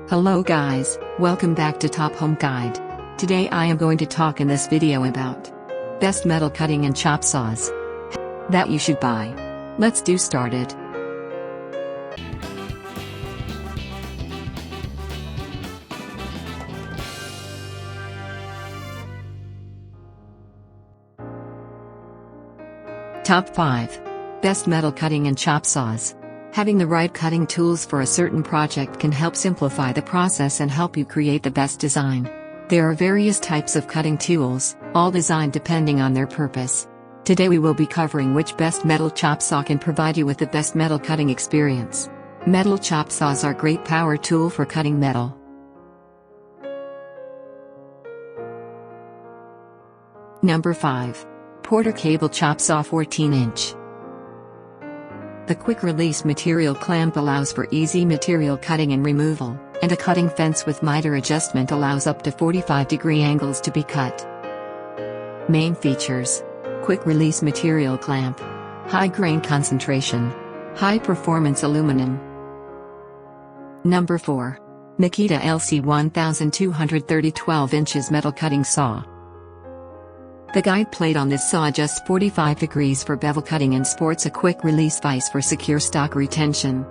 Hello guys, welcome back to Top Home Guide. Today I am going to talk in this video about best metal cutting and chop saws that you should buy. Let's do started. Top 5. Best metal cutting and chop saws. Having the right cutting tools for a certain project can help simplify the process and help you create the best design. There are various types of cutting tools, all designed depending on their purpose. Today we will be covering which best metal chop saw can provide you with the best metal cutting experience. Metal chop saws are great power tool for cutting metal. Number 5. Porter Cable Chop Saw 14-inch. The quick-release material clamp allows for easy material cutting and removal, and a cutting fence with miter adjustment allows up to 45-degree angles to be cut. Main features: quick-release material clamp, high grain concentration, high-performance aluminum. Number 4. Makita LC 1230 12 inches metal cutting saw. The guide plate on this saw adjusts 45 degrees for bevel cutting and sports a quick-release vise for secure stock retention.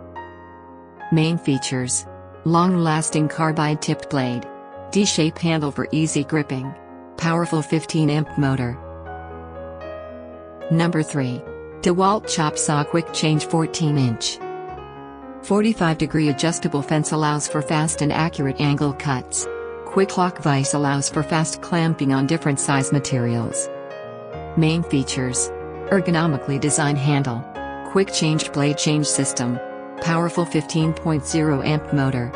Main features: long-lasting carbide-tipped blade, D-shape handle for easy gripping, powerful 15-amp motor. Number 3. DeWalt Chop Saw Quick Change 14-inch. 45-degree adjustable fence allows for fast and accurate angle cuts. Quick lock vise allows for fast clamping on different size materials. Main features: ergonomically designed handle, quick changed blade change system, powerful 15.0 amp motor.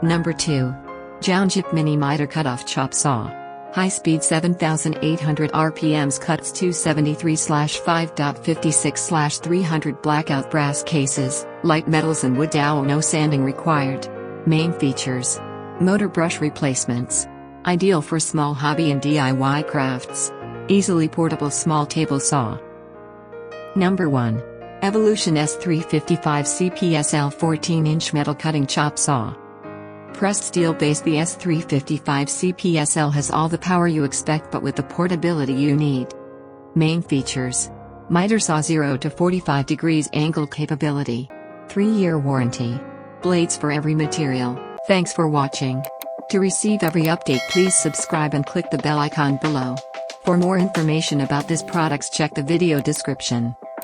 Number 2. Jownjip Mini Miter Cutoff Chop Saw. High speed 7,800 RPMs cuts 273/5.56/300 blackout brass cases, light metals and wood dowel, no sanding required. Main features: motor brush replacements. Ideal for small hobby and DIY crafts. Easily portable small table saw. Number 1. Evolution S355 CPSL 14-inch metal cutting chop saw. Pressed steel base. The S355 CPSL has all the power you expect but with the portability you need. Main features: miter saw 0 to 45 degrees angle capability. 3-year warranty. Blades for every material. Thanks for watching. To receive every update, please subscribe and click the bell icon below. For more information about this products, check the video description.